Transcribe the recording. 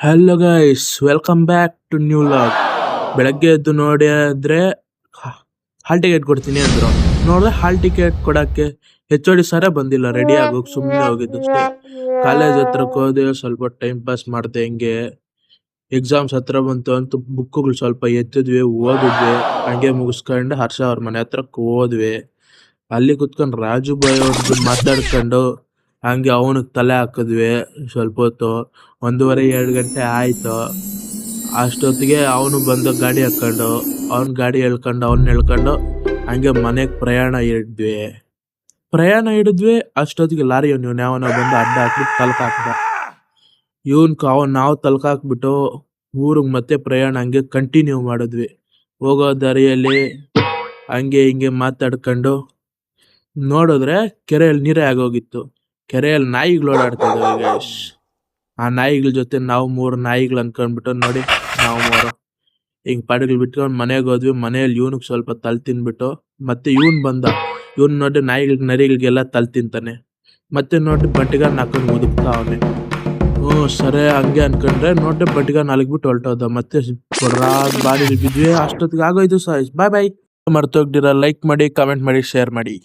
Hello guys, welcome back to new log. ಬೆಳಗ್ಗೆ ಎದ್ದು ನೋಡಿದ್ರೆ ಹಾಲ್ ಟಿಕೆಟ್ ಕೊಡ್ತೀನಿ ಅಂದ್ರು. ನೋಡಿದ್ರೆ ಹಾಲ್ ಟಿಕೆಟ್ ಕೊಡಕ್ಕೆ HOD ಸರ ಬಂದಿಲ್ಲ. ರೆಡಿ ಆಗೋಗಿ ಸುಮ್ಮನೆ ಹೋಗಿದ್ದು ಅಷ್ಟೇ. ಕಾಲೇಜ್ ಹತ್ರಕ್ಕೆ ಹೋದೆ, ಸ್ವಲ್ಪ ಟೈಮ್ ಪಾಸ್ ಮಾಡ್ದೆ. ಹಿಂಗೆ ಎಕ್ಸಾಮ್ಸ್ ಹತ್ರ ಬಂತು ಅಂತ ಬುಕ್ಗಳು ಸ್ವಲ್ಪ ಎತ್ತಿದ್ವಿ, ಓದಿದ್ವಿ. ಹಂಗೆ ಮುಗಿಸ್ಕೊಂಡು ಹರ್ಷ ಅವ್ರ ಮನೆ ಹತ್ರಕ್ಕೆ ಹೋದ್ವಿ. ಅಲ್ಲಿ ಕುತ್ಕೊಂಡು ರಾಜು ಬಾಯ್ ಅವ್ರದ್ದು ಮಾತಾಡ್ಕೊಂಡು ಹಂಗೆ ಅವನಿಗೆ ತಲೆ ಹಾಕಿದ್ವಿ ಸ್ವಲ್ಪ ಹೊತ್ತು. 1:30-2 ಗಂಟೆ ಆಯ್ತು. ಅಷ್ಟೊತ್ತಿಗೆ ಅವನು ಬಂದು ಗಾಡಿ ಹಾಕೊಂಡು ಅವ್ನ ಗಾಡಿ ಎಳ್ಕೊಂಡು ಹಂಗೆ ಮನೆಗೆ ಪ್ರಯಾಣ ಹಿಡಿದ್ವಿ. ಅಷ್ಟೊತ್ತಿಗೆ ಲಾರಿ ಯಾವನ ಬಂದು ಅಡ್ಡ ಹಾಕ್ಬಿಟ್ಟು ತಲ್ಕಾಕ್ದ. ನಾವು ತಲ್ಕಾಕ್ಬಿಟ್ಟು ಊರಿಗೆ ಮತ್ತೆ ಪ್ರಯಾಣ ಹಂಗೆ ಕಂಟಿನ್ಯೂ ಮಾಡಿದ್ವಿ. ಹೋಗೋ ದಾರಿಯಲ್ಲಿ ಹಂಗೆ ಹಿಂಗೆ ಮಾತಾಡ್ಕೊಂಡು ನೋಡಿದ್ರೆ ಕೆರೆಯಲ್ಲಿ ನೀರೇ ಆಗೋಗಿತ್ತು. ಕೆರೆಯಲ್ಲಿ ನಾಯಿಗಳು ಓಡಾಡ್ತಿದ್ವು ಗೈಸ್. ಆ ನಾಯಿಗಳ ಜೊತೆ ನಾವು 3 ನಾಯಿಗಳು ಅನ್ಕೊಂಡ್ಬಿಟ್ಟು ನೋಡಿ, ನಾವು 3 ಹಿಂಗೆ ಪಡಗಳು ಬಿಟ್ಕೊಂಡು ಮನೆಗೆ ಹೋದ್ವಿ. ಮನೆಯಲ್ಲಿ ಇವನಿಗೆ ಸ್ವಲ್ಪ ತಲೆ ತಿನ್ಬಿಟ್ಟು ಮತ್ತೆ ಇವನ್ ನೋಡಿ ನರಿಗಳಿಗೆಲ್ಲ ತಲೆ ತಿಂತಾನೆ. ಮತ್ತೆ ನೋಡಿ ಬಟ್ಟಿಗಾನ ಹಾಕೊಂಡು ಮುದುಕ್ತಾ ಅವನೇ. ಸರಿ ಹಂಗೆ ಅನ್ಕೊಂಡ್ರೆ ನೋಡಿ ಬಟ್ಟಿಗಾನ ನಲಗ್ಬಿಟ್ಟು ಹೊರಟೋದ. ಮತ್ತೆ ಬಾಡಿಗೆ ಬಿದ್ವಿ. ಅಷ್ಟೊತ್ತಿಗೆ ಆಗೋಯ್ತು. ಬಾಯ್ ಮರ್ತೋಗ್ದಿರ ಲೈಕ್ ಮಾಡಿ, ಕಮೆಂಟ್ ಮಾಡಿ, ಶೇರ್ ಮಾಡಿ.